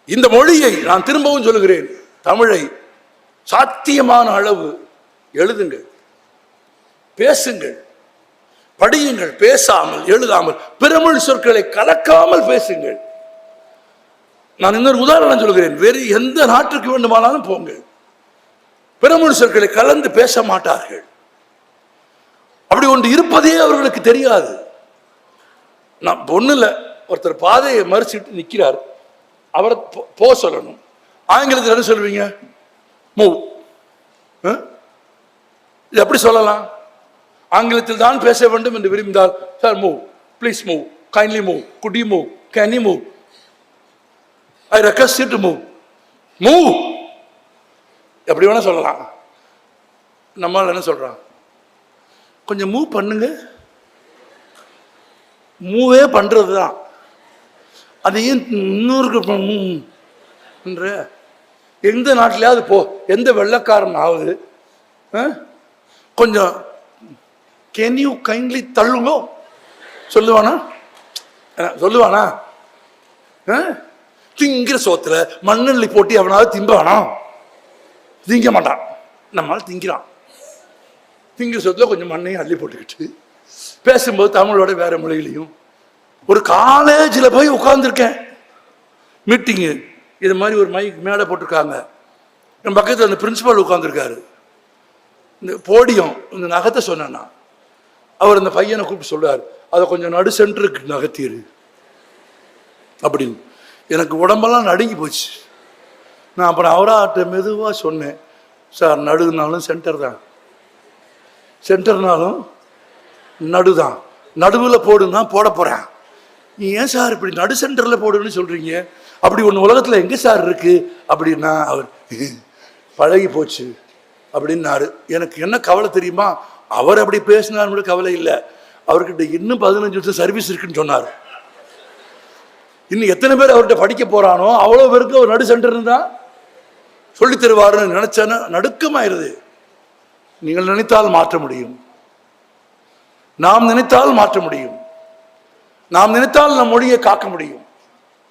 இந்த மொழியை நான் திரும்பவும் சொல்லுகிறேன், தமிழை சாத்தியமான அளவு எழுதுங்கள், பேசுங்கள், படியுங்கள். பேசாமல் எழுதாமல் பிறமொழி சொற்களை கலக்காமல் பேசுங்கள். நான் இன்னொரு உதாரணம் சொல்கிறேன். வேறு எந்த நாட்டுக்கு வேண்டுமானாலும் போங்க, பிறமொழி சொற்களை கலந்து பேச மாட்டார்கள். அப்படி ஒன்று இருப்பதே அவர்களுக்கு தெரியாது. நான் ஒண்ணுல ஒருத்தர் பாதையை மறிச்சிட்டு நிற்கிறார், அவரை போ சொல்லணும். ஆங்கிலத்தில் என்ன சொல்வீங்க? மூவ். இது எப்படி சொல்லலாம்? ஆங்கிலத்தில் தான் பேச வேண்டும் என்று விரும்பினால், sir move, please move, kindly move, good you move, can you move, I request you to move, move. எப்படி வேணா சொல்லலாம். நம்மால் என்ன சொல்றான்? கொஞ்சம் மூவ் பண்ணுங்க. மூவே பண்றது தான். அதையும் இன்னொரு எந்த நாட்டிலேயாவது போ, எந்த வெள்ளக்காரன் ஆகுது கொஞ்சம் கேன் யூ கைண்ட்லி தள்ளுங்க சொல்லுவானா? சொல்லுவானா? திங்கிற சோத்துல மண்ணெண்ணி போட்டி அவனாவது திம்பானா? திங்க மாட்டான். நம்மளால திங்கிறான். திங்கிற சோத்துல கொஞ்சம் மண்ணையும் அள்ளி போட்டுக்கிட்டு பேசும்போது தமிழோட வேற மொழிகளையும். ஒரு காலேஜில் போய் உட்கார்ந்துருக்கேன், மீட்டிங்கு, இது மாதிரி ஒரு மைக் மேடை போட்டிருக்காங்க. என் பக்கத்தில் அந்த பிரின்சிபால் உட்காந்துருக்காரு. இந்த போடியம் இந்த நகத்தை சொன்னேன்னா அவர் அந்த பையனை கூப்பிட்டு சொல்றாரு, அதை கொஞ்சம் நடு சென்டருக்கு நகர்த்திரு அப்படின்னு. எனக்கு உடம்பெல்லாம் நடுங்கி போச்சு. நான் அப்புறம் அவராட்ட மெதுவாக சொன்னேன், சார் நடுனாலும் சென்டர் தான், சென்டர்னாலும் நடுதான், நடுவில் போடுன்னா போட போகிறேன். நீ ஏன் சார் இப்படி நடு சென்டரில் போடுன்னு சொல்கிறீங்க? அப்படி ஒன்று உலகத்தில் எங்கே சார் இருக்குது அப்படின்னா அவர் பழகி போச்சு அப்படின்னாரு. எனக்கு என்ன கவலை தெரியுமா? அவர் அப்படி பேசினார் கவலை இல்லை, அவர்கிட்ட இன்னும் 15 வருஷம் சர்வீஸ் இருக்குன்னு சொன்னார். இன்னும் எத்தனை பேர் அவர்கிட்ட படிக்க போகிறானோ அவ்வளோ பேருக்கு அவர் நடு சென்டர்னு தான் சொல்லி தருவாருன்னு நினச்சேன்னா நடுக்கமாயிருது. நீங்கள் நினைத்தால் மாற்ற முடியும், நாம் நினைத்தால் மாற்ற முடியும், நாம் நினைத்தால் நம் மொழியை காக்க முடியும்.